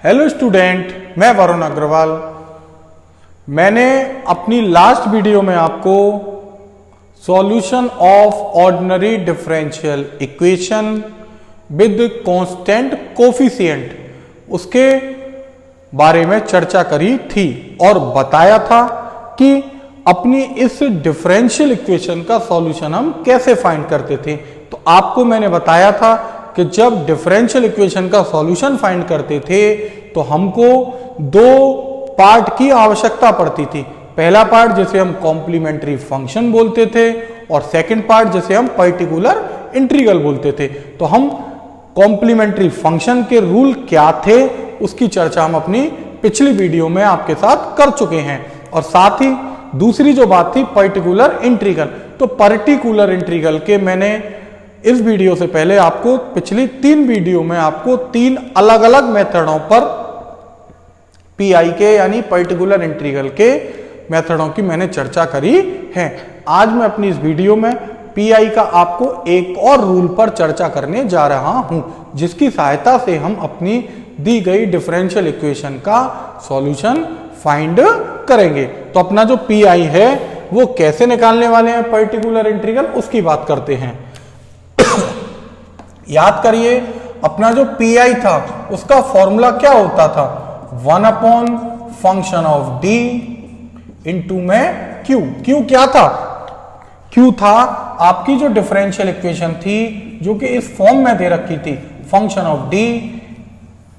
Hello student, मैं वरुण अग्रवाल। मैंने अपनी लास्ट वीडियो में आपको solution of ordinary differential equation with constant coefficient उसके बारे में चर्चा करी थी और बताया था कि अपनी इस डिफरेंशियल इक्वेशन का सॉल्यूशन हम कैसे फाइंड करते थे। तो आपको मैंने बताया था कि जब डिफरेंशियल इक्वेशन का सॉल्यूशन फाइंड करते थे तो हमको दो पार्ट की आवश्यकता पड़ती थी। पहला पार्ट जिसे हम कॉम्प्लीमेंट्री फंक्शन बोलते थे और सेकंड पार्ट जिसे हम पर्टिकुलर इंटीग्रल बोलते थे। तो हम कॉम्प्लीमेंट्री फंक्शन के रूल क्या थे उसकी चर्चा हम अपनी पिछली वीडियो में आपके साथ कर चुके हैं और साथ ही दूसरी जो बात थी पर्टिकुलर इंटीग्रल। तो पर्टिकुलर इंटीग्रल के मैंने इस वीडियो से पहले आपको पिछली 3 वीडियो में आपको 3 अलग अलग मेथडों पर पीआई के यानी पर्टिकुलर इंटीग्रल के मेथडों की मैंने चर्चा करी है। आज मैं अपनी इस वीडियो में पीआई का आपको एक और रूल पर चर्चा करने जा रहा हूं जिसकी सहायता से हम अपनी दी गई डिफरेंशियल इक्वेशन का सॉल्यूशन फाइंड करेंगे। तो अपना जो पीआई है वो कैसे निकालने वाले हैं पर्टिकुलर इंटीग्रल उसकी बात करते हैं। याद करिए अपना जो पीआई था उसका फॉर्मूला क्या होता था, 1 upon function of D into में क्यू। क्यू क्या था? क्यू था आपकी जो डिफरेंशियल इक्वेशन थी जो कि इस फॉर्म में दे रखी थी, function of D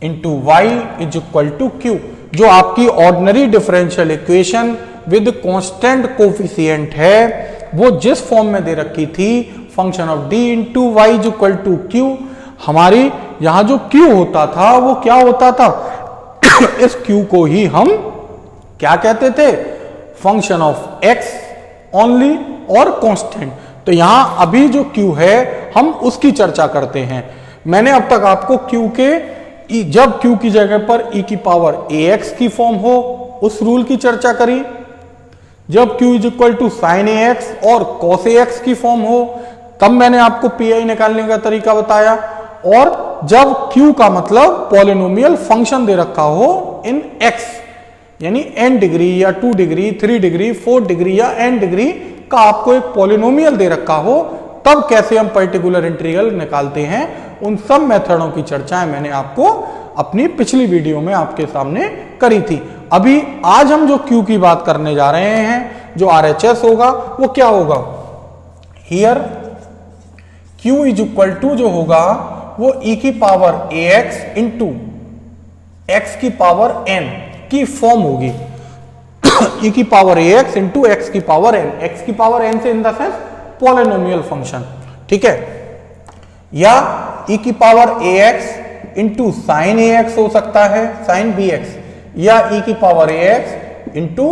into Y is equal to Q, जो आपकी ordinary differential equation with constant coefficient है वो जिस फॉर्म में दे रखी थी function of D into Y is equal to Q. हमारी यहां जो क्यू होता था वो क्या होता था इस क्यू को ही हम क्या कहते थे, फंक्शन ऑफ एक्स ओनली और कांस्टेंट। तो यहां अभी जो क्यू है हम उसकी चर्चा करते हैं। मैंने अब तक आपको क्यू के जब क्यू की जगह पर ई की पावर ax की फॉर्म हो उस रूल की चर्चा करी, जब q is equal to sine ax और cos ax की फॉर्म हो तब मैंने आपको पीआई निकालने का तरीका बताया, और जब q का मतलब पॉलिनोमियल फंक्शन दे रखा हो इन x यानी n डिग्री या 2 डिग्री 3 डिग्री 4 डिग्री या n डिग्री का आपको एक पॉलिनोमियल दे रखा हो तब कैसे हम पर्टिकुलर इंटीग्रल निकालते हैं, उन सब मेथडों की चर्चाएं मैंने आपको अपनी पिछली वीडियो में आपके सामने करी थी। अभी आज हम जो Q की बात करने जा रहे हैं जो RHS होगा वो क्या होगा, here Q is equal to जो होगा वो e की पावर ax इंटू x की पावर n की फॉर्म होगी। e की पावर ax इंटू x की पावर n, x की पावर n से in the sense polynomial function, ठीक है, या e की power ax into sine ax हो सकता है, साइन bx, या e की power ax into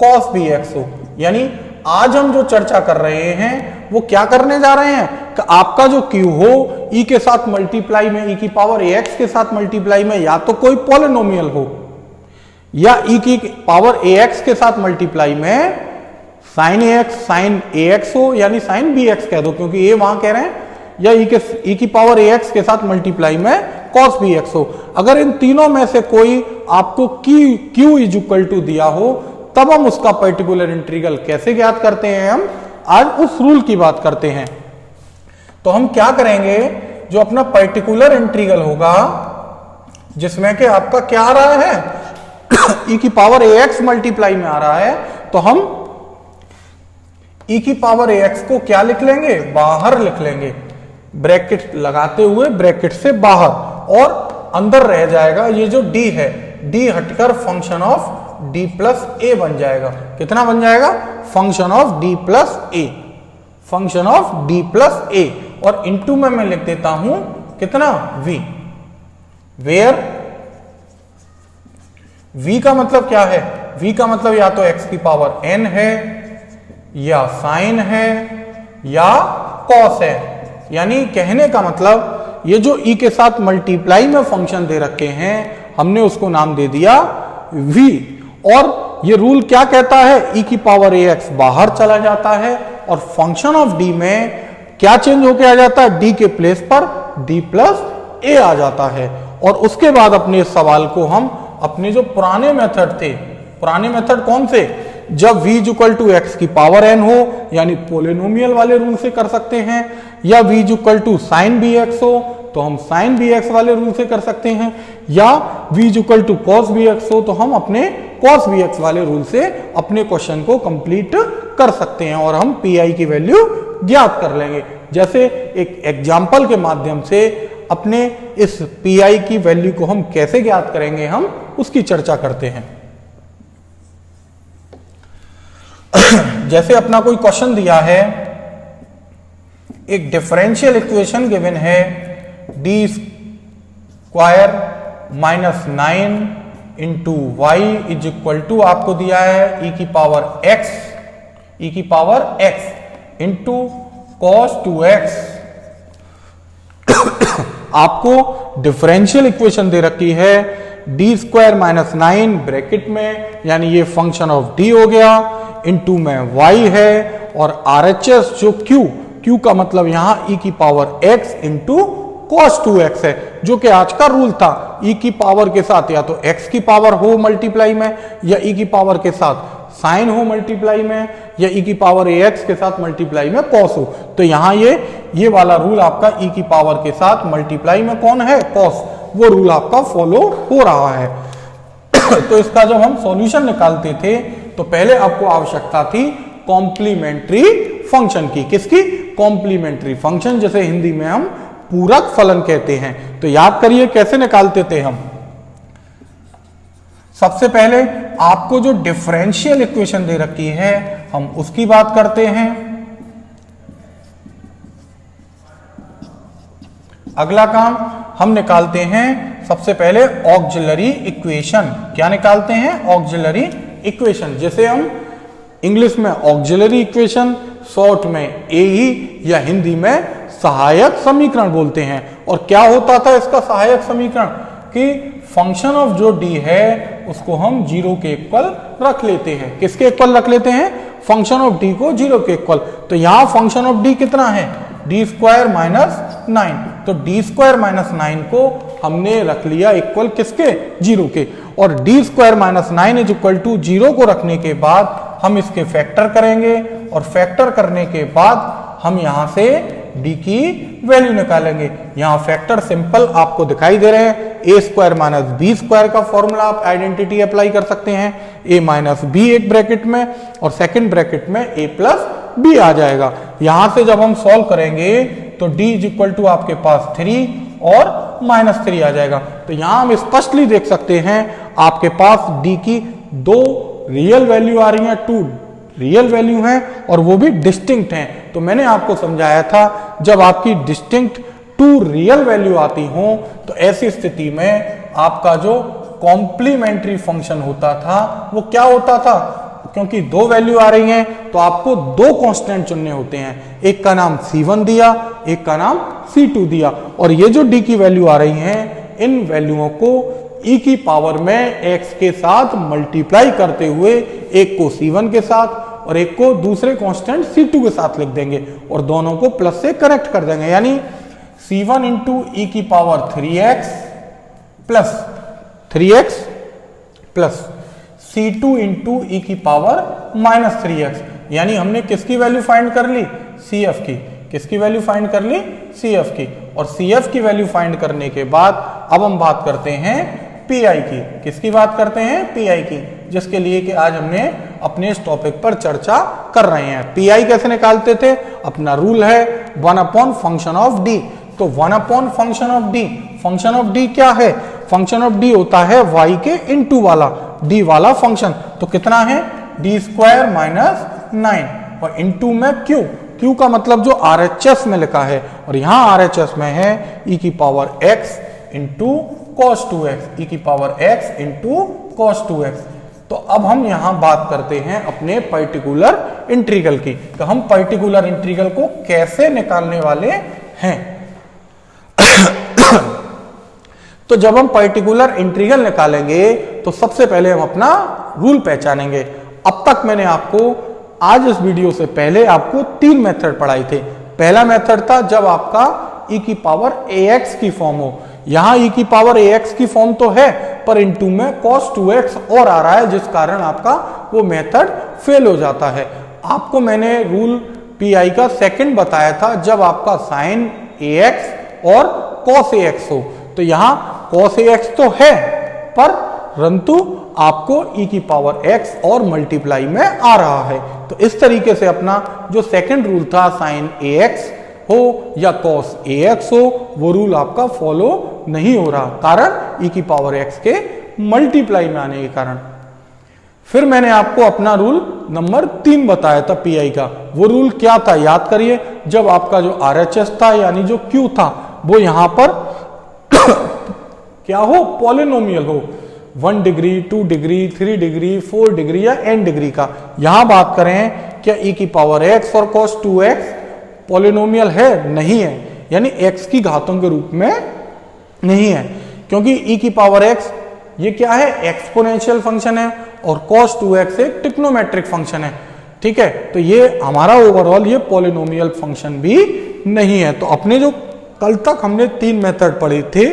cos bx हो। यानी आज हम जो चर्चा कर रहे हैं वो क्या करने जा रहे हैं कि आपका जो q हो e के साथ मल्टीप्लाई में, e की पावर ax के साथ मल्टीप्लाई में या तो कोई पॉलिनोमियल हो या e की पावर ax के साथ मल्टीप्लाई में साइन ax साइन ax हो, यानी साइन bx कह दो क्योंकि a वहां कह रहे हैं, या e की पावर ax के साथ मल्टीप्लाई में cos bx हो। अगर इन तीनों में से कोई आपको q इज इक्वल टू दिया हो तब हम उसका पर्टिकुलर इंटीग्रल कैसे ज्ञात करते हैं, हम आज उस रूल की बात करते हैं। तो हम क्या करेंगे, जो अपना पर्टिकुलर इंटीग्रल होगा जिसमें कि आपका क्या आ रहा है e की पावर ax मल्टीप्लाई में आ रहा है, तो हम e की पावर ax को क्या लिख लेंगे, बाहर लिख लेंगे, ब्रैकेट लगाते हुए ब्रैकेट से बाहर, और अंदर रह जाएगा ये जो d है, d हटकर function of d plus a बन जाएगा। कितना बन जाएगा, function of d plus a, function of d plus a, और इनटू में मैं लिख देता हूं कितना, v, वेयर v का मतलब क्या है, v का मतलब या तो x की पावर n है या साइन है या कॉस है। यानी कहने का मतलब ये जो e के साथ मल्टीप्लाई में फंक्शन दे रखे हैं हमने उसको नाम दे दिया v, और ये रूल क्या कहता है, e की पावर ax बाहर चला जाता है और फंक्शन ऑफ d में क्या चेंज होके आ जाता है, d के प्लेस पर d प्लस a आ जाता है, और उसके बाद अपने इस सवाल को हम अपने जो पुराने मेथड थे, पुराने मेथड कौन से, जब v इक्वल टू एक्स की पावर n हो यानी पोलिनोमियल वाले रूल से कर सकते हैं, या v equal to sine B X हो तो हम साइन बी एक्स वाले रूल से कर सकते हैं, या v equal to cos B X हो तो हम अपने कॉस बी एक्स वाले रूल से अपने क्वेश्चन को कंप्लीट कर सकते हैं और हम पी की वैल्यू ज्ञात कर लेंगे। जैसे एक एग्जाम्पल के माध्यम से अपने इस पी की वैल्यू को हम कैसे ज्ञात करेंगे, हम उसकी चर्चा करते हैं। जैसे अपना कोई क्वेश्चन दिया है, एक डिफरेंशियल इक्वेशन गिवन है D square minus 9 into Y is equal to आपको दिया है ई की power x into cos 2x। आपको डिफरेंशियल इक्वेशन दे रखी है डी स्क्वायर माइनस 9 ब्रैकेट में यानी ये फंक्शन ऑफ डी हो गया, इंटू में y है और RHS जो Q का मतलब यहां e की power x into cos 2x है, जो कि आज का रूल था e की पावर के साथ या तो x की पावर हो मल्टीप्लाई में, या e की पावर के साथ साइन हो मल्टीप्लाई में, या e की पावर ax के साथ मल्टीप्लाई में cos हो। तो यहां ये वाला रूल आपका e की पावर के साथ मल्टीप्लाई में कौन है, cos, वो रूल आपका फॉलो हो रहा है। तो इसका जब हम सॉल्यूशन निकालते थे तो पहले आपको आवश्यकता थी कॉम्प्लीमेंट्री फंक्शन की। किसकी, कॉम्प्लीमेंट्री फंक्शन, जैसे हिंदी में हम पूरक फलन कहते हैं। तो याद करिए कैसे निकालते थे हम। सबसे पहले आपको जो डिफरेंशियल इक्वेशन दे रखी है हम उसकी बात करते हैं। अगला काम हम निकालते हैं सबसे पहले ऑक्सिलरी इक्वेशन। क्या निकालते हैं, ऑक्सिलरी इक्वेशन, जैसे हम इंग्लिश में ऑक्सिलरी इक्वेशन, शॉर्ट में AE या हिंदी में सहायक समीकरण बोलते हैं। और क्या होता था इसका सहायक समीकरण, कि फंक्शन ऑफ जो D है उसको हम 0 के इक्वल रख लेते हैं। किसके इक्वल रख लेते हैं, फंक्शन ऑफ D को 0 के इक्वल। तो यहां फंक्शन ऑफ D कितना है, डी स्क्वायर माइनस 9। तो डी स्क्वायर माइनस 9 को हमने रख लिया इक्वल किसके, 0 के। और D square minus 9 is equal to 0 को रखने के बाद हम इसके फैक्टर करेंगे, और फैक्टर करने के बाद हम यहां से d की वैल्यू निकालेंगे। यहां फैक्टर सिंपल आपको दिखाई दे रहे हैं, ए स्क्वायर माइनस बी स्क्वायर का फॉर्मूला आप आइडेंटिटी अप्लाई कर सकते हैं। a माइनस बी एक ब्रैकेट में और सेकंड ब्रैकेट में a प्लस बी आ जाएगा। यहां से जब हम सॉल्व करेंगे तो d इज इक्वल टू आपके पास 3 और माइनस 3 आ जाएगा। तो यहां हम स्पष्टली देख सकते हैं आपके पास d की 2 रियल वैल्यू आ रही है, 2 रियल वैल्यू हैं और वो भी डिस्टिंक्ट हैं। तो मैंने आपको समझाया था जब आपकी डिस्टिंक्ट 2 रियल वैल्यू आती हो तो ऐसी स्थिति में आपका जो कॉम्प्लीमेंट्री फंक्शन होता था वो क्या होता था, क्योंकि 2 वैल्यू आ रही हैं तो आपको 2 कांस्टेंट चुनने होते हैं। एक का नाम C1 दिया, एक का नाम C2 दिया, और ये जो D की वैल्यू आ रही हैं इन वैल्यूओं को e की पावर में x के साथ मल्टीप्लाई करते हुए एक को C1 के साथ और एक को दूसरे कांस्टेंट C2 के साथ लिख देंगे और दोनों को प्लस से कनेक्ट कर देंगे। यानी C1 इंटू ई की power 3x plus C2 into ई की पावर माइनस 3x। यानी हमने किसकी वैल्यू फाइंड कर ली, CF की। किसकी वैल्यू फाइंड कर ली, CF की। और CF की वैल्यू फाइंड करने के बाद अब हम बात करते हैं PI की। किसकी बात करते हैं, PI की, जिसके लिए कि आज हमने अपने इस टॉपिक पर चर्चा कर रहे हैं। PI कैसे निकालते थे, अपना रूल है 1 अपॉन फंक्शन ऑफ D। तो 1 upon function of D, function of D क्या है, फंक्शन ऑफ D होता है y के इनटू वाला D वाला फंक्शन। तो कितना है, डी स्क्वायर माइनस 9 और इनटू में Q का मतलब जो RHS में लिखा है, और यहां RHS में है e की power x into cos 2x, e की power x into cos 2x। तो अब हम यहां बात करते हैं अपने पर्टिकुलर इंटीग्रल की। तो हम पर्टिकुलर इंटीग्रल को कैसे निकालने वाले हैं। तो जब हम पर्टिकुलर इंटीग्रल निकालेंगे तो सबसे पहले हम अपना रूल पहचानेंगे। अब तक मैंने आपको आज इस वीडियो से पहले आपको 3 मेथड पढ़ाए थे। पहला मेथड था जब आपका e की पावर ax की फॉर्म हो, यहां e की पावर ax की फॉर्म तो है, पर इनटू में cos 2x और आ रहा है, जिस कारण आपका वो मेथड फेल हो जाता है। आपको मैंने रूल पीआई का सेकंड बताया था, जब आपका साइन ax और cos ax हो। तो यहां cos ax तो है, परंतु आपको e की पावर x और मल्टीप्लाई में आ रहा है। तो इस तरीके से अपना जो सेकंड रूल था साइन ax हो या cos ax हो, वो रूल आपका फॉलो नहीं हो रहा, कारण e की पावर x के मल्टीप्लाई में आने के कारण। फिर मैंने आपको अपना रूल नंबर 3 बताया था पीआई का। वो रूल क्या था याद करिए, जब आपका जो आरएचएस था यानी जो क्यू था वो यहां पर क्या हो, पॉलिनोमियल हो, 1 डिग्री 2 डिग्री 3 डिग्री 4 डिग्री या n डिग्री का। यहां बात करें क्या e की पावर x और cos 2x पॉलिनोमियल है? नहीं है, यानी x की घातों के रूप में नहीं है, क्योंकि e की पावर x ये क्या है, एक्सपोनेंशियल फंक्शन है और cos 2x एक ट्रिग्नोमेट्रिक फंक्शन है। ठीक है, तो ये हमारा ओवरऑल ये पॉलिनोमियल फंक्शन भी नहीं है। तो अपने जो कल तक हमने 3 मेथड पढ़े थे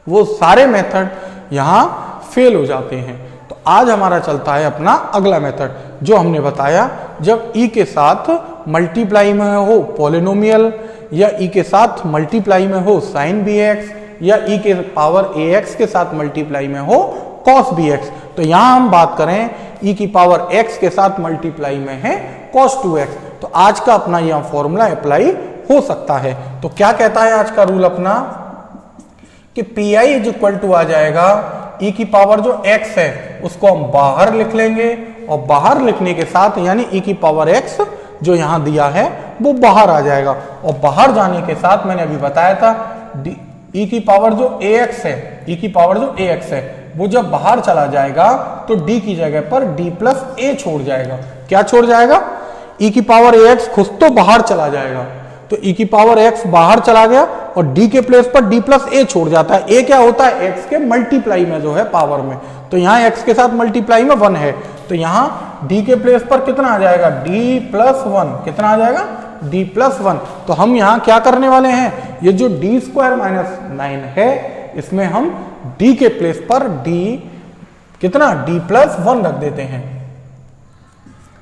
वो सारे मेथड यहां फेल हो जाते हैं। तो आज हमारा चलता है अपना अगला मेथड, जो हमने बताया जब e के साथ मल्टीप्लाई में हो पॉलिनोमियल, या e के साथ मल्टीप्लाई में हो साइन bx, या e के पावर ax के साथ मल्टीप्लाई में हो cos bx। तो यहां हम बात करें e की पावर x के साथ मल्टीप्लाई में है cos 2x। तो आज का अपना यह फॉर्मूला अप्लाई हो सकता है। तो क्या कहता है आज का रूल अपना कि pi इज इक्वल टू आ जाएगा e की पावर जो x है उसको हम बाहर लिख लेंगे, और बाहर लिखने के साथ यानी e की पावर x जो यहां दिया है वो बाहर आ जाएगा, और बाहर जाने के साथ मैंने अभी बताया था e की पावर जो ax है, e की पावर जो ax है वो जब बाहर चला जाएगा तो d की जगह पर d प्लस a छोड़ जाएगा। क्या छोड़ जाएगा? e की पावर ax खुद तो बाहर चला जाएगा, तो e की पावर x बाहर चला गया और d के प्लेस पर d प्लस a छोड़ जाता है। a क्या होता है? x के मल्टीप्लाई में जो है पावर में, तो यहाँ x के साथ मल्टीप्लाई में 1 है, तो यहाँ d के प्लेस पर कितना आ जाएगा? d plus 1। कितना आ जाएगा? d plus 1। तो हम यहाँ क्या करने वाले हैं, ये जो d स्क्वायर माइनस 9 है इसमें हम d के प्लेस पर d कितना, d प्लस 1 रख देते हैं।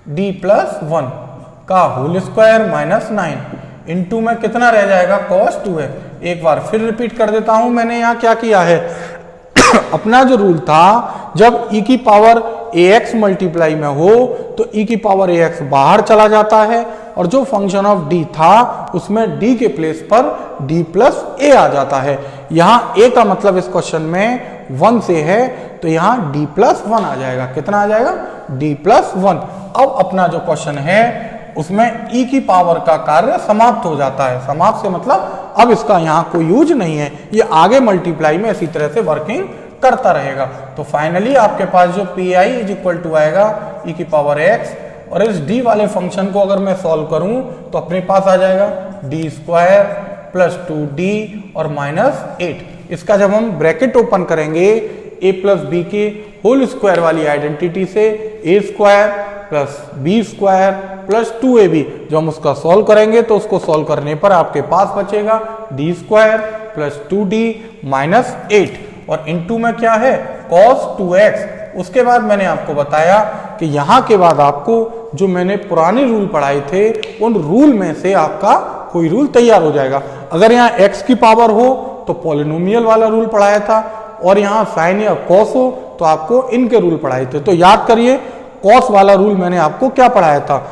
d प्लस 1 का होल स्क्वायर माइनस 9 इंटू में कितना रह जाएगा? cos 2x। एक बार फिर रिपीट कर देता हूं, मैंने यहां क्या किया है अपना जो रूल था जब e की पावर ax मल्टीप्लाई में हो तो e की पावर ax बाहर चला जाता है, और जो फंक्शन ऑफ d था उसमें d के प्लेस पर d प्लस a आ जाता है। यहां a का मतलब इस क्वेश्चन में 1 से है, तो यहां d प्लस 1 आ जाएगा। कितना आ जाएगा? d plus 1। अब अपना जो क्वेश्चन है उसमें e की पावर का कार्य समाप्त हो जाता है। समाप्त से मतलब अब इसका यहाँ कोई यूज नहीं है, ये आगे मल्टीप्लाई में इसी तरह से वर्किंग करता रहेगा। तो फाइनली आपके पास जो pi इज इक्वल टू आएगा e की पावर x, और इस d वाले फंक्शन को अगर मैं सॉल्व करूं तो अपने पास आ जाएगा d स्क्वायर प्लस 2d और माइनस 8। इसका जब हम ब्रैकेट ओपन करेंगे a प्लस बी के होल स्क्वायर वाली आइडेंटिटी से a square plus B square plus 2ab, जो हम उसका सॉल्व करेंगे तो उसको सॉल्व करने पर आपके पास बचेगा d square plus 2d minus 8, और इनटू में क्या है? cos 2x। उसके बाद मैंने आपको बताया कि यहां के बाद आपको जो मैंने पुराने रूल पढ़ाए थे उन रूल में से आपका कोई रूल तैयार हो जाएगा। अगर यहाँ x की पावर हो तो पॉलिनोमियल वाला रूल पढ़ाया था, और यहाँ साइन या cos हो तो आपको इनके रूल पढ़ाए थे। तो याद करिए cos वाला रूल मैंने आपको क्या पढ़ाया था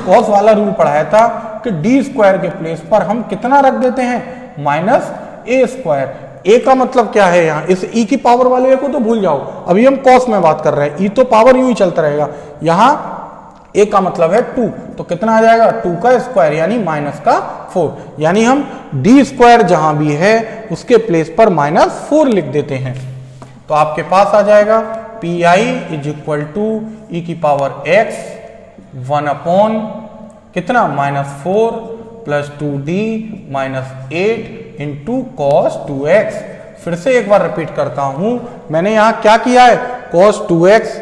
cos वाला रूल पढ़ाया था कि d स्क्वायर के प्लेस पर हम कितना रख देते हैं? Minus a square. a का मतलब क्या है? यहाँ इस e की पावर वाले को तो भूल जाओ, अभी हम cos में बात कर रहे हैं, e तो पावर यूं ही चलता रहेगा। यहाँ a का मतलब है 2, तो कितना आ जाएगा? 2 का स्क्वायर यानी माइनस का 4, यानी हम d स्क्वायर जहां भी है उसके प्लेस पर माइनस 4 लिख देते हैं। तो आपके पास आ जाएगा pi is equal to e की पावर x 1 अपॉन कितना? Minus 4 plus 2d minus 8 into cos 2x। फिर से एक बार रिपीट करता हूं, मैंने यहां क्या किया है? cos 2x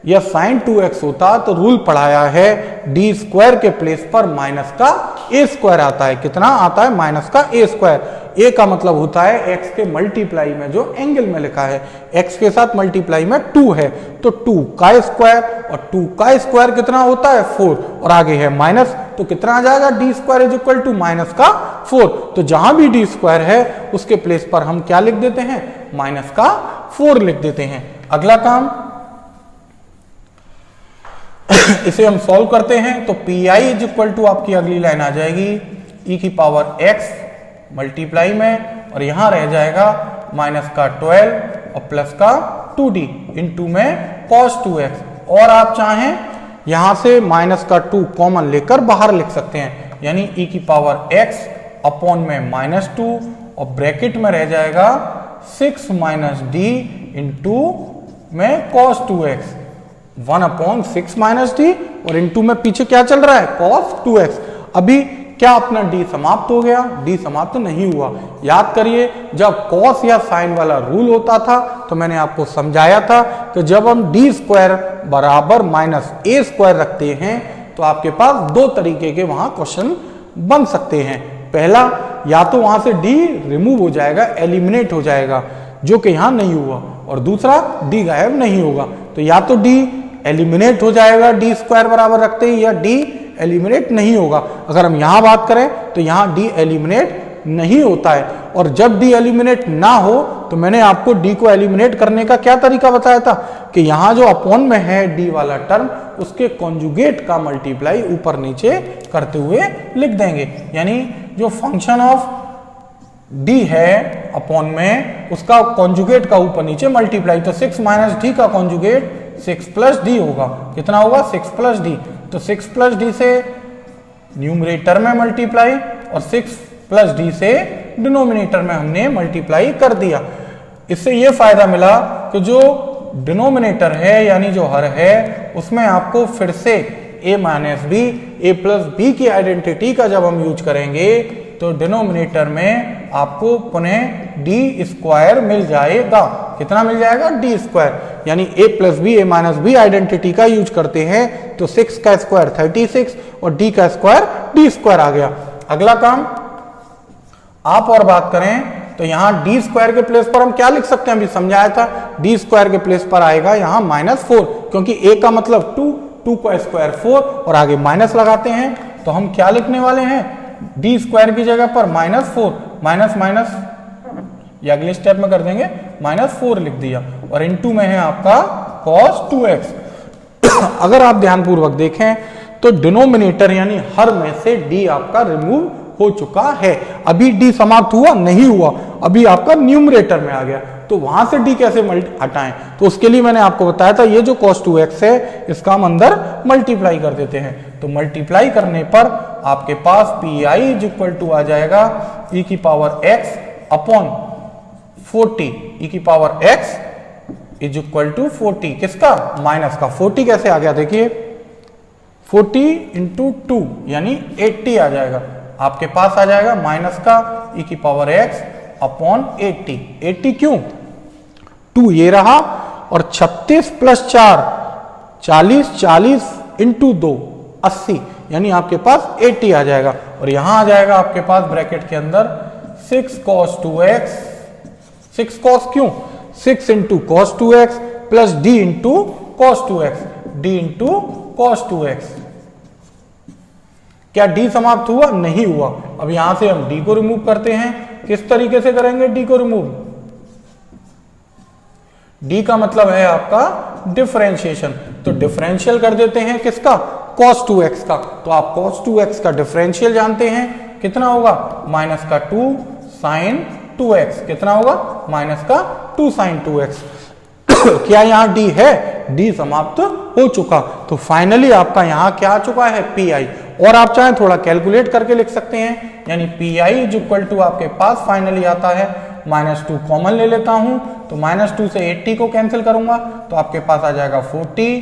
या साइन 2x होता तो रूल पढ़ाया है डी स्क्वायर के प्लेस पर माइनस का ए स्क्वायर आता है। कितना आता है? माइनस का ए स्क्वायर। ए का मतलब होता है x के मल्टीप्लाई में जो एंगल में लिखा है, x के साथ मल्टीप्लाई में 2 है तो 2 का स्क्वायर, और 2 का स्क्वायर कितना होता है? 4, और आगे है माइनस, तो कितना आ जाएगा? D square is equal to minus का 4। तो जहां भी डी स्क्वायर है उसके प्लेस पर हम क्या लिख देते हैं? माइनस का 4 लिख देते हैं। अगला काम इसे हम सॉल्व करते हैं तो P I is equal to आपकी अगली लाइन आ जाएगी e की पावर x मल्टीप्लाई में, और यहां रह जाएगा माइनस का 12 और प्लस का 2d इंटू में cos 2x, और आप चाहें यहां से माइनस का 2 कॉमन लेकर बाहर लिख सकते हैं, यानी e की पावर x अपॉन में माइनस 2 और ब्रैकेट में रह जाएगा 6 माइनस डी इंटू में cos 2x 1/6 माइनस डी, और इंटू में पीछे क्या चल रहा है? cos 2x। अभी क्या अपना d समाप्त हो गया? d समाप्त नहीं हुआ। याद करिए जब cos या sin वाला रूल होता था तो मैंने आपको समझाया था कि जब हम d स्क्वायर बराबर माइनस ए स्क्वायर रखते हैं तो आपके पास दो तरीके के वहां क्वेश्चन बन सकते हैं। पहला, या तो वहां से d रिमूव हो जाएगा, एलिमिनेट हो जाएगा, जो कि यहां नहीं हुआ, और दूसरा d गायब नहीं होगा। तो या तो d एलिमिनेट हो जाएगा डी स्क्वायर बराबर रखते ही, या डी एलिमिनेट नहीं होगा। अगर हम यहां बात करें तो यहां डी एलिमिनेट नहीं होता है, और जब डी एलिमिनेट ना हो तो मैंने आपको डी को एलिमिनेट करने का क्या तरीका बताया था कि यहां जो अपॉन में है डी वाला टर्म उसके कॉन्जुगेट का मल्टीप्लाई ऊपर नीचे करते हुए लिख देंगे, यानी जो फंक्शन ऑफ डी है अपॉन में उसका कॉन्जुगेट का ऊपर नीचे मल्टीप्लाई, तो 6 माइनस डी का कॉन्जुगेट 6 प्लस डी होगा। कितना होगा? 6 प्लस डी। तो 6 प्लस डी से न्यूमरेटर में मल्टीप्लाई और 6 प्लस डी से डिनोमिनेटर में हमने मल्टीप्लाई कर दिया। इससे यह फायदा मिला कि जो डिनोमिनेटर है यानी जो हर है उसमें आपको फिर से a minus B, A plus B की आइडेंटिटी का जब हम यूज करेंगे तो डिनोमिनेटर में आपको पुनः डी स्क्वायर मिल जाएगा। कितना मिल जाएगा? डी स्क्वायर, यानी a plus B, A minus B identity का यूज करते हैं तो 6 का स्क्वायर 36 और d का स्क्वायर डी स्क्वायर आ गया। अगला काम आप और बात करें तो यहां डी स्क्वायर के प्लेस पर हम क्या लिख सकते हैं? अभी समझाया था, डी स्क्वायर के प्लेस पर आएगा यहां -4, क्योंकि a का मतलब 2 का स्क्वायर 4 और आगे माइनस लगाते हैं तो हम क्या लिखने वाले हैं? डी स्क्वायर की जगह पर -4 माइनस माइनस, या अगले स्टेप में कर देंगे -4 लिख दिया, और इनटू में है आपका cos 2x। अगर आप ध्यानपूर्वक देखें तो डिनोमिनेटर यानी हर में से d आपका रिमूव हो चुका है। अभी d समाप्त हुआ नहीं हुआ, अभी आपका न्यूमरेटर में आ गया, तो वहां से d कैसे हटाएं? तो उसके लिए मैंने आपको बताया था ये जो cos 2x है इसका हम अंदर मल्टीप्लाई कर देते हैं। तो मल्टीप्लाई करने पर आपके पास P I is equal to आ जाएगा e की पावर x अपॉन 40, e की power x is equal to 40, किसका? माइनस का। 40 कैसे आ गया? देखिए 40 इंटू 2 यानी 80 आ जाएगा। आपके पास आ जाएगा माइनस का e की पावर x अपॉन 80। 80 क्यों? 2 ये रहा, और 36 प्लस 4 40, 40 इंटू 2 80, यानी आपके पास 80 आ जाएगा। और यहां आ जाएगा आपके पास ब्रैकेट के अंदर 6 cos 2x, 6 cos क्यों? 6 into cos 2x plus d into cos 2x, d into cos 2x। क्या d समाप्त हुआ? नहीं हुआ। अब यहां से हम d को रिमूव करते हैं। किस तरीके से करेंगे d को रिमूव? d का मतलब है आपका डिफरेंशिएशन, तो डिफरेंशियल कर देते हैं किसका? cos 2x का। तो आप cos 2x का डिफरेंशियल जानते हैं, कितना होगा? माइनस का 2 sin 2x। कितना होगा? माइनस का 2 sin 2x। क्या यहां d है? d समाप्त हो चुका। तो फाइनली आपका यहां क्या आ चुका है? P I. और आप चाहें थोड़ा कैलकुलेट करके लिख सकते हैं, यानी P I is equal to आपके पास फाइनली आता है -2 कॉमन ले लेता हूं तो -2 से 80 को कैंसिल करूंगा तो आपके पास आ जाएगा 40,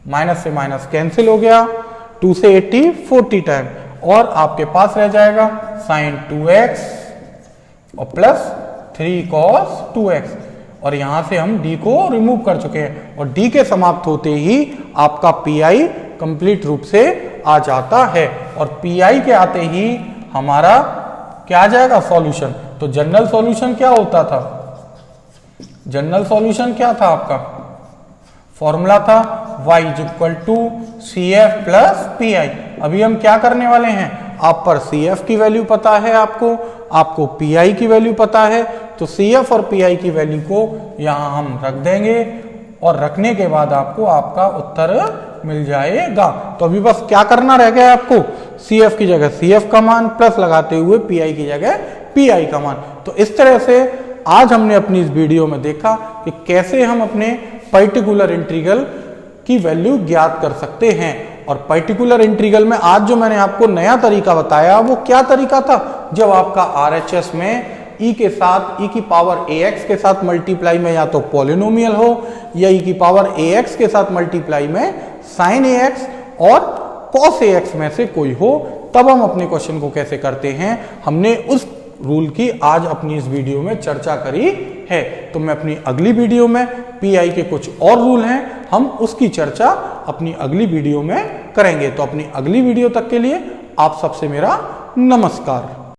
माइनस से माइनस कैंसिल हो गया, 2 से 80 40 टाइम, और आपके पास रह जाएगा sin 2x और प्लस 3 cos 2x। और यहां से हम डी को रिमूव कर चुके हैं और डी के समाप्त होते ही आपका पीआई कंप्लीट रूप से आ जाता है और पीआई के आते ही हमारा क्या आ जाएगा सॉल्यूशन। तो जनरल सॉल्यूशन क्या होता था, जनरल सॉल्यूशन क्या था आपका, फॉर्मूला था y is equal to C F plus P I. अभी हम क्या करने वाले हैं, आप पर सी एफ की वैल्यू पता है, आपको पी आई की वैल्यू पता है, तो सी एफ और पी आई की वैल्यू को यहां हम रख देंगे और रखने के बाद आपको आपका उत्तर मिल जाएगा। तो अभी बस क्या करना रह गया है आपको, सी एफ की जगह सी एफ का मान प्लस लगाते हुए पी आई की जगह पी आई का मान। तो इस तरह से आज हमने अपनी इस वीडियो में देखा कि कैसे हम अपने पर्टिकुलर इंटीग्रल की वैल्यू ज्ञात कर सकते हैं। और पर्टिकुलर इंटीग्रल में आज जो मैंने आपको नया तरीका बताया वो क्या तरीका था, जब आपका आरएचएस में e के साथ e की पावर ax के साथ मल्टीप्लाई में या तो पॉलिनोमियल हो या e की पावर ax के साथ मल्टीप्लाई में sin ax और cos ax में से कोई हो, तब हम अपने क्वेश्चन को कैसे करते हैं, हमने उस रूल की आज अपनी इस वीडियो में चर्चा करी है। तो मैं अपनी अगली वीडियो में पीआई के कुछ और रूल हैं, हम उसकी चर्चा अपनी अगली वीडियो में करेंगे। तो अपनी अगली वीडियो तक के लिए आप सबसे मेरा नमस्कार।